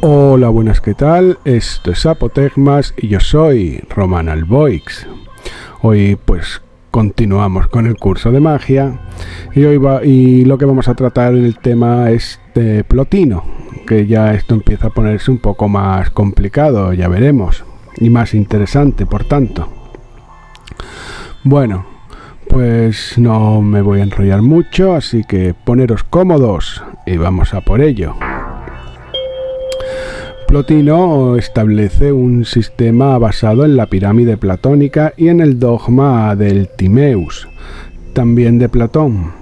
Hola, buenas, ¿qué tal? Esto es Apotegmas y yo soy Roman Alboix. Hoy pues continuamos con el curso de magia y lo que vamos a tratar en el tema es de Plotino, que ya esto empieza a ponerse un poco más complicado, ya veremos, y más interesante, por tanto. Bueno, pues no me voy a enrollar mucho, así que poneros cómodos y vamos a por ello. Plotino establece un sistema basado en la pirámide platónica y en el dogma del Timeus, también de Platón,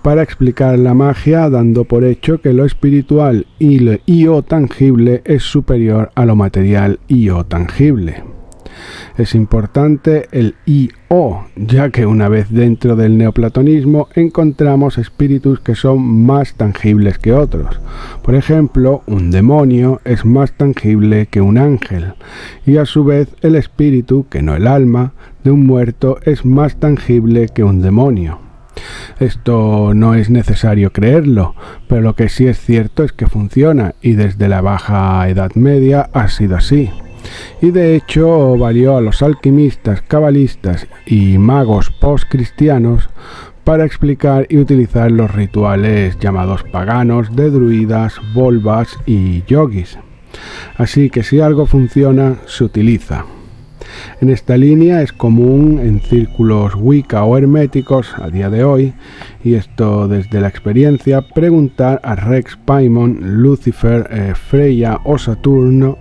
para explicar la magia dando por hecho que lo espiritual y o tangible es superior a lo material y o tangible. Es importante el I-O, ya que una vez dentro del neoplatonismo encontramos espíritus que son más tangibles que otros. Por ejemplo, un demonio es más tangible que un ángel, y a su vez el espíritu, que no el alma, de un muerto es más tangible que un demonio. Esto no es necesario creerlo, pero lo que sí es cierto es que funciona, y desde la Baja Edad Media ha sido así. Y de hecho valió a los alquimistas, cabalistas y magos post-cristianos para explicar y utilizar los rituales llamados paganos de druidas, volvas y yogis. Así que si algo funciona, se utiliza. En esta línea es común en círculos Wicca o herméticos a día de hoy, y esto desde la experiencia, preguntar a Rex Paimon, Lucifer, Freya o Saturno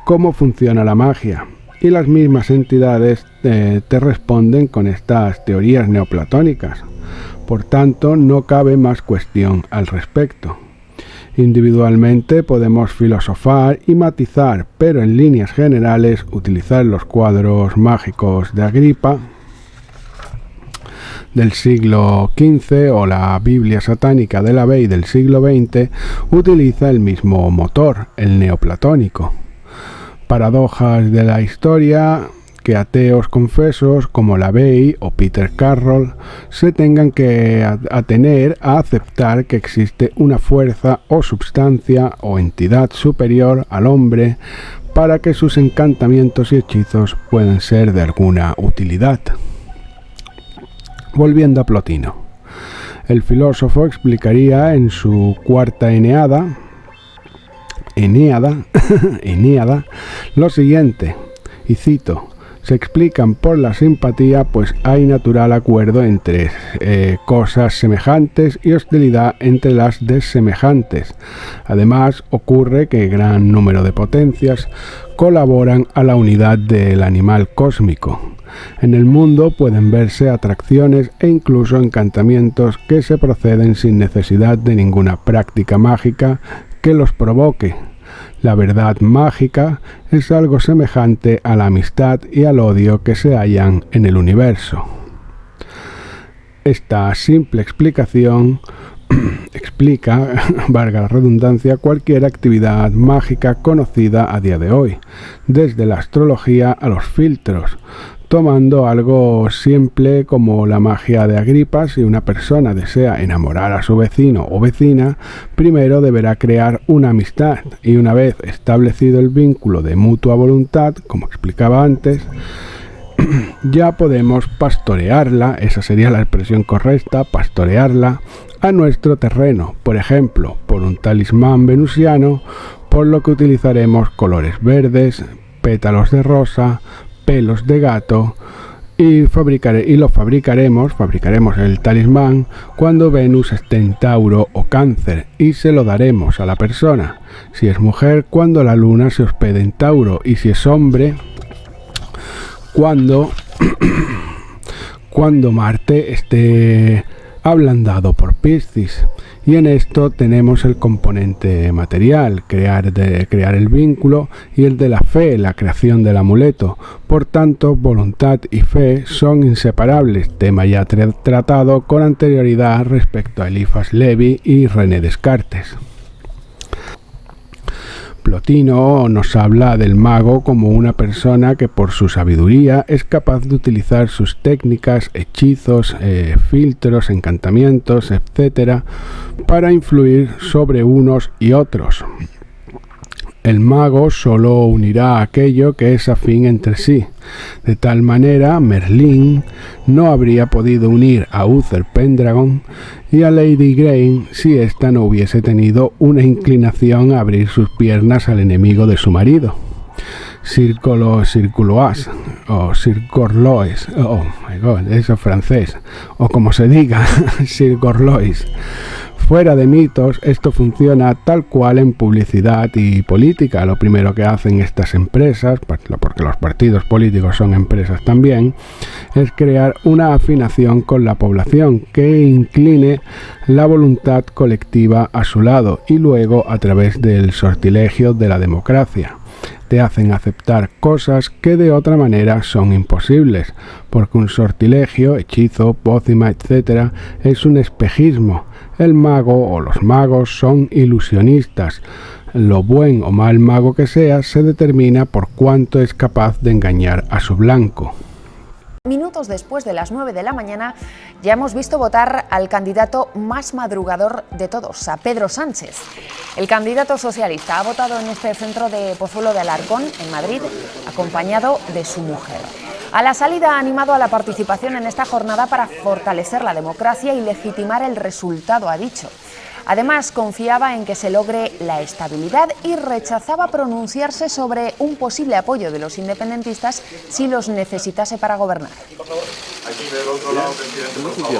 cómo funciona la magia, y las mismas entidades te responden con estas teorías neoplatónicas. Por tanto, no cabe más cuestión al respecto. Individualmente podemos filosofar y matizar, pero en líneas generales utilizar los cuadros mágicos de Agripa del siglo XV o la Biblia satánica de la Bey del siglo XX utiliza el mismo motor, el neoplatónico. Paradojas de la historia que ateos confesos como la Bey o Peter Carroll se tengan que atener a aceptar que existe una fuerza o substancia o entidad superior al hombre para que sus encantamientos y hechizos puedan ser de alguna utilidad. Volviendo a Plotino, el filósofo explicaría en su cuarta Eneada lo siguiente, y cito: se explican por la simpatía, pues hay natural acuerdo entre cosas semejantes y hostilidad entre las desemejantes. Además, ocurre que gran número de potencias colaboran a la unidad del animal cósmico. En el mundo pueden verse atracciones e incluso encantamientos que se proceden sin necesidad de ninguna práctica mágica que los provoque. La verdad mágica es algo semejante a la amistad y al odio que se hallan en el universo. Esta simple explicación explica, valga la redundancia, cualquier actividad mágica conocida a día de hoy, desde la astrología a los filtros. Tomando algo simple como la magia de Agripa, si una persona desea enamorar a su vecino o vecina, primero deberá crear una amistad, y una vez establecido el vínculo de mutua voluntad, como explicaba antes, ya podemos pastorearla, esa sería la expresión correcta, pastorearla a nuestro terreno, por ejemplo, por un talismán venusiano, por lo que utilizaremos colores verdes, pétalos de rosa, pelos de gato, y fabricaremos el talismán cuando Venus esté en Tauro o Cáncer, y se lo daremos a la persona. Si es mujer, cuando la luna se hospede en Tauro, y si es hombre, cuando Marte esté ablandado por Piscis. Y en esto tenemos el componente material, crear el vínculo, y el de la fe, la creación del amuleto. Por tanto, voluntad y fe son inseparables, tema ya tratado con anterioridad respecto a Eliphas Levi y René Descartes. Plotino nos habla del mago como una persona que por su sabiduría es capaz de utilizar sus técnicas, hechizos, filtros, encantamientos, etc., para influir sobre unos y otros. El mago solo unirá aquello que es afín entre sí. De tal manera, Merlín no habría podido unir a Uther Pendragon y a Lady Grey si ésta no hubiese tenido una inclinación a abrir sus piernas al enemigo de su marido. Circuloas o Circorlois, oh my god, eso es francés, o como se diga, Circorlois. Fuera de mitos, esto funciona tal cual en publicidad y política. Lo primero que hacen estas empresas, porque los partidos políticos son empresas también, es crear una afinación con la población que incline la voluntad colectiva a su lado y luego a través del sortilegio de la democracia. Te hacen aceptar cosas que de otra manera son imposibles, porque un sortilegio, hechizo, pócima, etc. es un espejismo. El mago o los magos son ilusionistas. Lo buen o mal mago que sea se determina por cuánto es capaz de engañar a su blanco. Minutos después de las 9 de la mañana ya hemos visto votar al candidato más madrugador de todos, a Pedro Sánchez. El candidato socialista ha votado en este centro de Pozuelo de Alarcón, en Madrid, acompañado de su mujer. A la salida ha animado a la participación en esta jornada para fortalecer la democracia y legitimar el resultado, ha dicho. Además, confiaba en que se logre la estabilidad y rechazaba pronunciarse sobre un posible apoyo de los independentistas si los necesitase para gobernar. Tenemos un día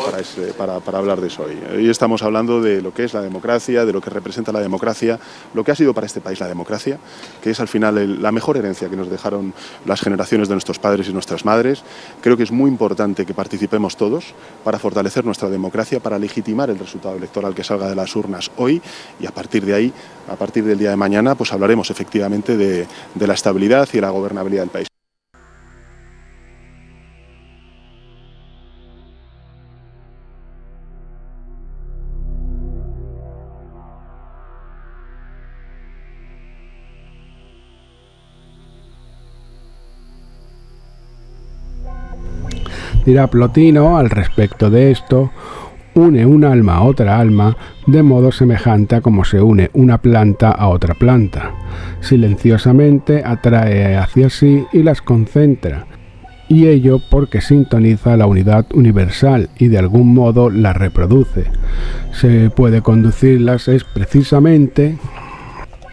para hablar de eso hoy. Hoy estamos hablando de lo que es la democracia, de lo que representa la democracia, lo que ha sido para este país la democracia, que es al final la mejor herencia que nos dejaron las generaciones de nuestros padres y nuestras madres. Creo que es muy importante que participemos todos para fortalecer nuestra democracia, para legitimar el resultado electoral que salga de las urnas hoy, y a partir de ahí, a partir del día de mañana, pues hablaremos efectivamente de la estabilidad y la gobernabilidad del país. Dirá Plotino al respecto de esto: une un alma a otra alma de modo semejante a como se une una planta a otra planta. Silenciosamente atrae hacia sí y las concentra, y ello porque sintoniza la unidad universal y de algún modo la reproduce. Se puede conducirlas es precisamente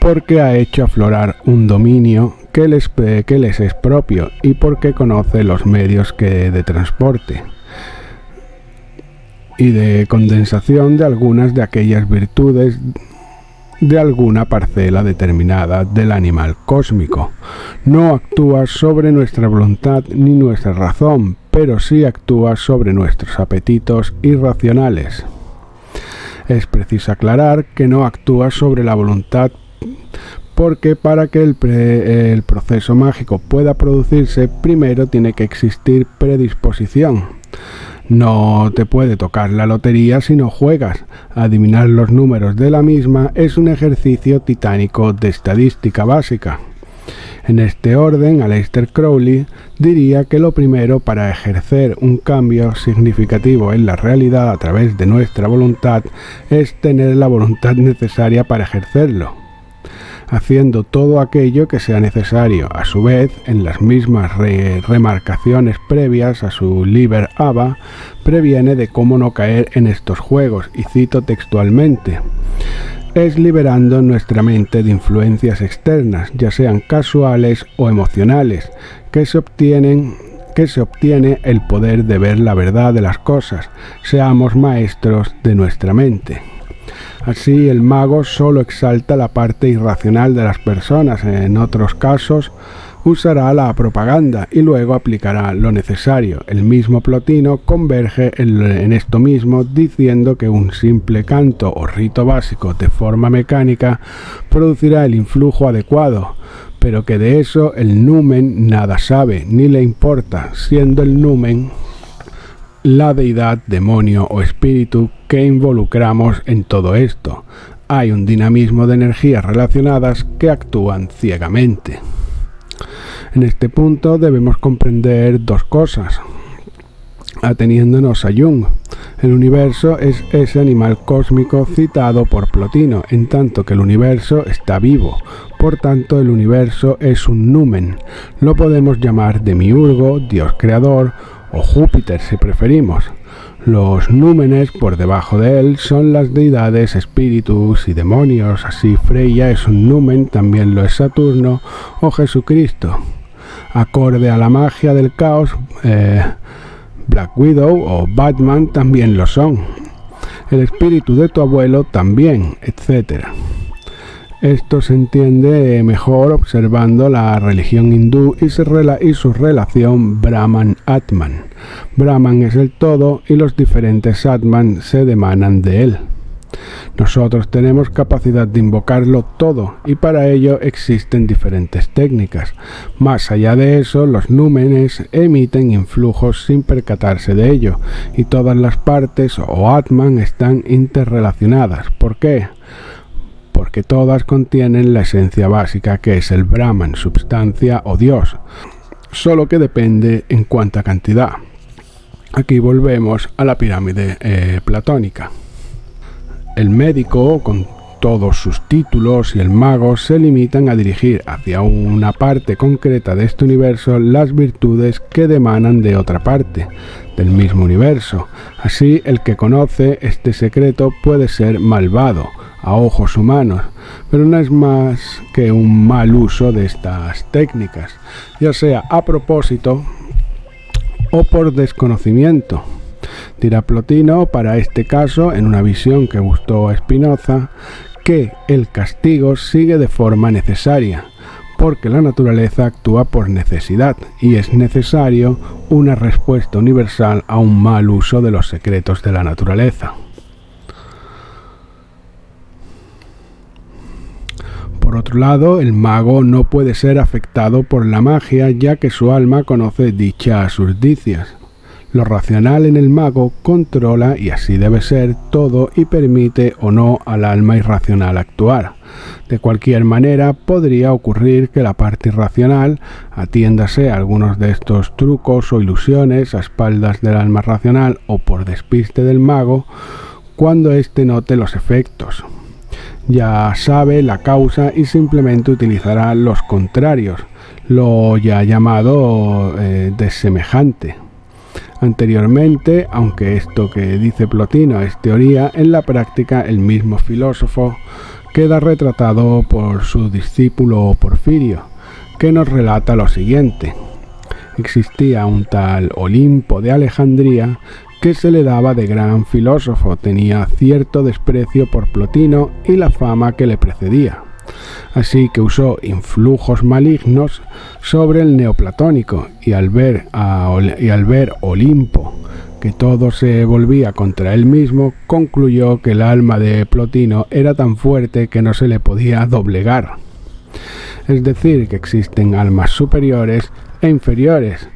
porque ha hecho aflorar un dominio que les es propio y porque conoce los medios de transporte y de condensación de algunas de aquellas virtudes de alguna parcela determinada del animal cósmico. No actúa sobre nuestra voluntad ni nuestra razón, pero sí actúa sobre nuestros apetitos irracionales. Es preciso aclarar que no actúa sobre la voluntad, porque para que el proceso mágico pueda producirse, primero tiene que existir predisposición. No te puede tocar la lotería si no juegas. Adivinar los números de la misma es un ejercicio titánico de estadística básica. En este orden, Aleister Crowley diría que lo primero para ejercer un cambio significativo en la realidad a través de nuestra voluntad es tener la voluntad necesaria para ejercerlo, haciendo todo aquello que sea necesario. A su vez, en las mismas remarcaciones previas a su Liber Aba, previene de cómo no caer en estos juegos, y cito textualmente: es liberando nuestra mente de influencias externas, ya sean casuales o emocionales, que se obtiene el poder de ver la verdad de las cosas. Seamos maestros de nuestra mente. Así, el mago solo exalta la parte irracional de las personas. En otros casos, usará la propaganda y luego aplicará lo necesario. El mismo Plotino converge en esto mismo, diciendo que un simple canto o rito básico de forma mecánica producirá el influjo adecuado, pero que de eso el numen nada sabe ni le importa, siendo el numen la deidad, demonio o espíritu que involucramos en todo esto. hay un dinamismo de energías relacionadas que actúan ciegamente. En este punto debemos comprender dos cosas, ateniéndonos a Jung. El universo es ese animal cósmico citado por Plotino, en tanto que el universo está vivo. Por tanto, el universo es un numen. Lo podemos llamar demiurgo, dios creador o Júpiter si preferimos. Los númenes por debajo de él son las deidades, espíritus y demonios. Así Freya es un numen, también lo es Saturno o Jesucristo. Acorde a la magia del caos, Black Widow o Batman también lo son. El espíritu de tu abuelo también, etc. Esto se entiende mejor observando la religión hindú y su relación Brahman-Atman. Brahman es el todo y los diferentes Atman se emanan de él. Nosotros tenemos capacidad de invocarlo todo y para ello existen diferentes técnicas. Más allá de eso, los númenes emiten influjos sin percatarse de ello y todas las partes o Atman están interrelacionadas. ¿Por qué? Porque todas contienen la esencia básica que es el Brahman, substancia o Dios, solo que depende en cuánta cantidad. Aquí volvemos a la pirámide platónica. El médico, con todos sus títulos, y el mago se limitan a dirigir hacia una parte concreta de este universo las virtudes que emanan de otra parte del mismo universo. Así, el que conoce este secreto puede ser malvado a ojos humanos, pero no es más que un mal uso de estas técnicas, ya sea a propósito o por desconocimiento. Dirá Plotino, para este caso, en una visión que gustó a Spinoza, que el castigo sigue de forma necesaria, porque la naturaleza actúa por necesidad y es necesario una respuesta universal a un mal uso de los secretos de la naturaleza. Por otro lado, el mago no puede ser afectado por la magia, ya que su alma conoce dichas urdicias. Lo racional en el mago controla, y así debe ser, todo y permite o no al alma irracional actuar. De cualquier manera, podría ocurrir que la parte irracional atiéndase a algunos de estos trucos o ilusiones a espaldas del alma racional o por despiste del mago cuando éste note los efectos. Ya sabe la causa y simplemente utilizará los contrarios, lo ya llamado desemejante. Anteriormente, aunque esto que dice Plotino es teoría, en la práctica el mismo filósofo queda retratado por su discípulo Porfirio, que nos relata lo siguiente. Existía un tal Olimpo de Alejandría que se le daba de gran filósofo, tenía cierto desprecio por Plotino y la fama que le precedía. Así que usó influjos malignos sobre el neoplatónico y al ver Olimpo que todo se volvía contra él mismo, concluyó que el alma de Plotino era tan fuerte que no se le podía doblegar. Es decir, que existen almas superiores e inferiores,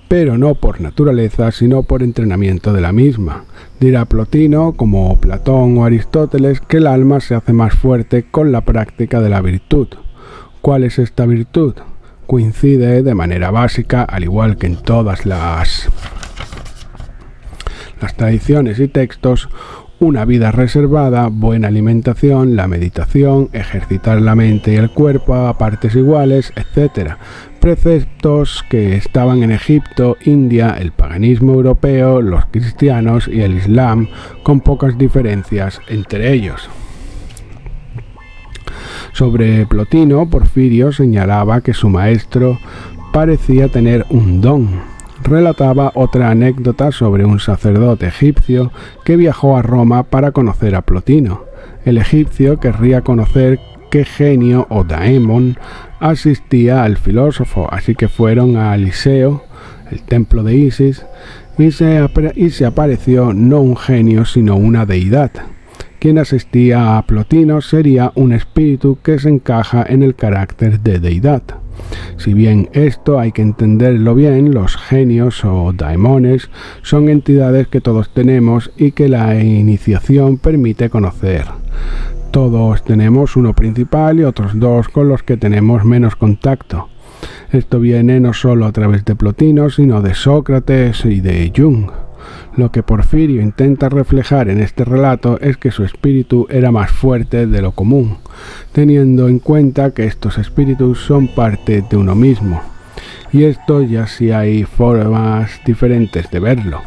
pero no por naturaleza, sino por entrenamiento de la misma. Dirá Plotino, como Platón o Aristóteles, que el alma se hace más fuerte con la práctica de la virtud. ¿Cuál es esta virtud? Coincide de manera básica, al igual que en todas las tradiciones y textos, una vida reservada, buena alimentación, la meditación, ejercitar la mente y el cuerpo a partes iguales, etc. Preceptos que estaban en Egipto, India, el paganismo europeo, los cristianos y el Islam, con pocas diferencias entre ellos. Sobre Plotino, Porfirio señalaba que su maestro parecía tener un don. Relataba otra anécdota sobre un sacerdote egipcio que viajó a Roma para conocer a Plotino. El egipcio querría conocer qué genio o daemon asistía al filósofo, así que fueron a Eliseo, el templo de Isis, y se apareció no un genio sino una deidad. Quien asistía a Plotino sería un espíritu que se encaja en el carácter de deidad. Si bien esto hay que entenderlo bien, los genios o daimones son entidades que todos tenemos y que la iniciación permite conocer. Todos tenemos uno principal y otros dos con los que tenemos menos contacto. Esto viene no solo a través de Plotino, sino de Sócrates y de Jung. Lo que Porfirio intenta reflejar en este relato es que su espíritu era más fuerte de lo común, teniendo en cuenta que estos espíritus son parte de uno mismo. Y esto ya sí hay formas diferentes de verlo.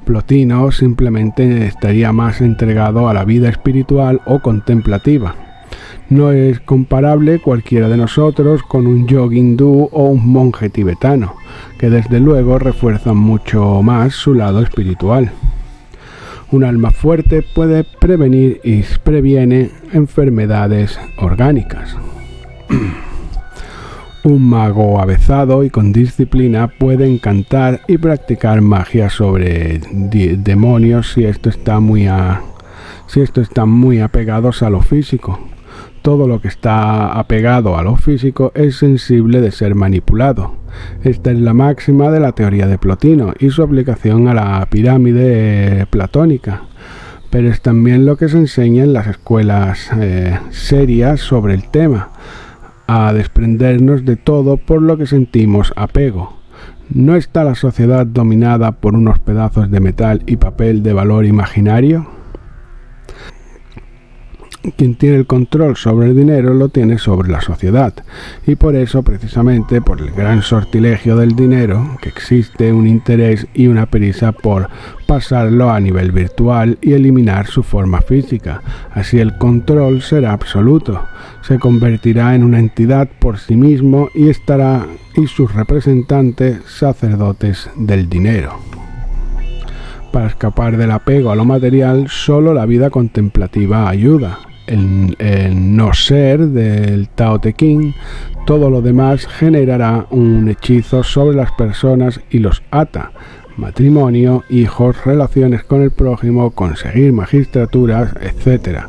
Plotino simplemente estaría más entregado a la vida espiritual o contemplativa. No es comparable cualquiera de nosotros con un yogi hindú o un monje tibetano, que desde luego refuerzan mucho más su lado espiritual. Un alma fuerte puede prevenir y previene enfermedades orgánicas. Un mago avezado y con disciplina puede encantar y practicar magia sobre demonios si estos están muy apegados a lo físico. Todo lo que está apegado a lo físico es sensible de ser manipulado. Esta es la máxima de la teoría de Plotino y su aplicación a la pirámide platónica. Pero es también lo que se enseña en las escuelas serias sobre el tema, a desprendernos de todo por lo que sentimos apego. ¿No está la sociedad dominada por unos pedazos de metal y papel de valor imaginario? Quien tiene el control sobre el dinero lo tiene sobre la sociedad, y por eso, precisamente por el gran sortilegio del dinero, que existe un interés y una prisa por pasarlo a nivel virtual y eliminar su forma física. Así el control será absoluto, se convertirá en una entidad por sí mismo y sus representantes sacerdotes del dinero. Para escapar del apego a lo material, solo la vida contemplativa ayuda. El no ser del Tao Te Ching, todo lo demás generará un hechizo sobre las personas y los ata. Matrimonio, hijos, relaciones con el prójimo, conseguir magistraturas, etc.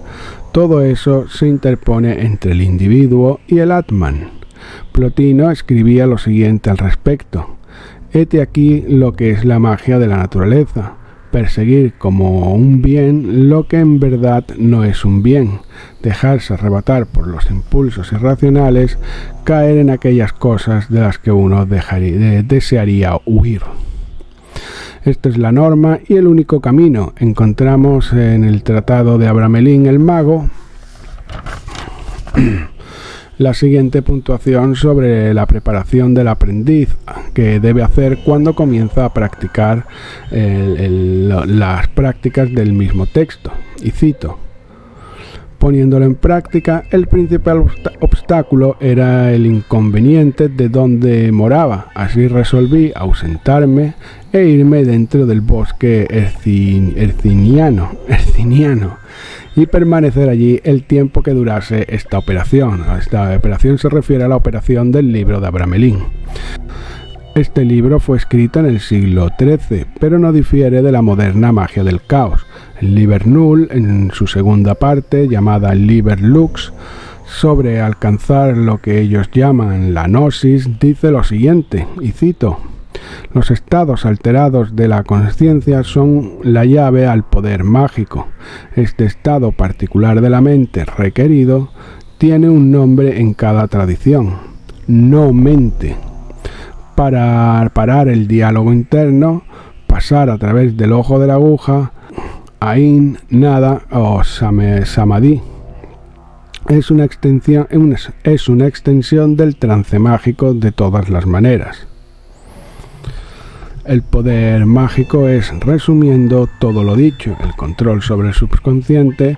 Todo eso se interpone entre el individuo y el Atman. Plotino escribía lo siguiente al respecto: hete aquí lo que es la magia de la naturaleza. Perseguir como un bien lo que en verdad no es un bien, dejarse arrebatar por los impulsos irracionales, caer en aquellas cosas de las que uno desearía huir. Esto es la norma y el único camino. Encontramos en el tratado de Abramelin el mago la siguiente puntuación sobre la preparación del aprendiz que debe hacer cuando comienza a practicar las prácticas del mismo texto. Y cito: poniéndolo en práctica, el principal obstáculo era el inconveniente de donde moraba. Así resolví ausentarme e irme dentro del bosque herciniano y permanecer allí el tiempo que durase esta operación. Esta operación se refiere a la operación del libro de Abramelin. Este libro fue escrito en el siglo XIII, pero no difiere de la moderna magia del caos. El Liber Null, en su segunda parte, llamada Liber Lux, sobre alcanzar lo que ellos llaman la gnosis, dice lo siguiente, y cito: los estados alterados de la conciencia son la llave al poder mágico. Este estado particular de la mente requerido tiene un nombre en cada tradición: no mente. Para parar el diálogo interno, pasar a través del ojo de la aguja, Ain, nada o samadhi. Es una extensión del trance mágico de todas las maneras. El poder mágico es, resumiendo todo lo dicho, el control sobre el subconsciente.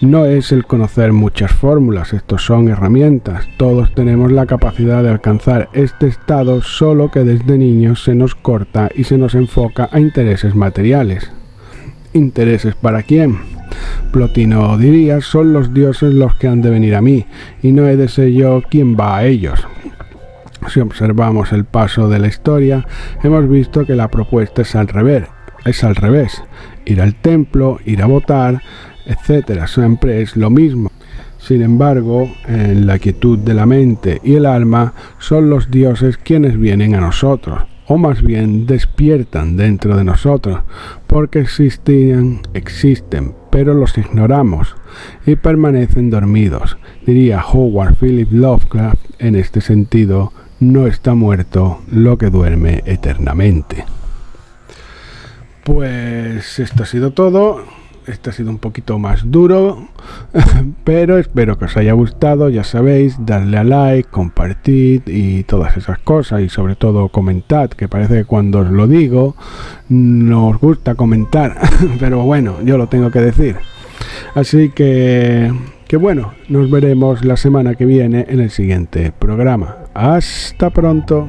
No es el conocer muchas fórmulas, estos son herramientas. Todos tenemos la capacidad de alcanzar este estado, solo que desde niños se nos corta y se nos enfoca a intereses materiales. ¿Intereses para quién? Plotino diría: son los dioses los que han de venir a mí, y no he de ser yo quien va a ellos. Si observamos el paso de la historia, hemos visto que la propuesta es al revés. Ir al templo, ir a votar, etcétera, siempre es lo mismo. Sin embargo, en la quietud de la mente y el alma son los dioses quienes vienen a nosotros, o más bien despiertan dentro de nosotros, porque existen, pero los ignoramos y permanecen dormidos. Diría Howard Phillips Lovecraft, en este sentido, no está muerto lo que duerme eternamente. Pues esto ha sido todo. Este ha sido un poquito más duro, pero espero que os haya gustado. Ya sabéis, darle a like, compartid y todas esas cosas, y sobre todo comentad, que parece que cuando os lo digo no os gusta comentar, pero bueno, yo lo tengo que decir. Así que bueno, nos veremos la semana que viene en el siguiente programa. Hasta pronto.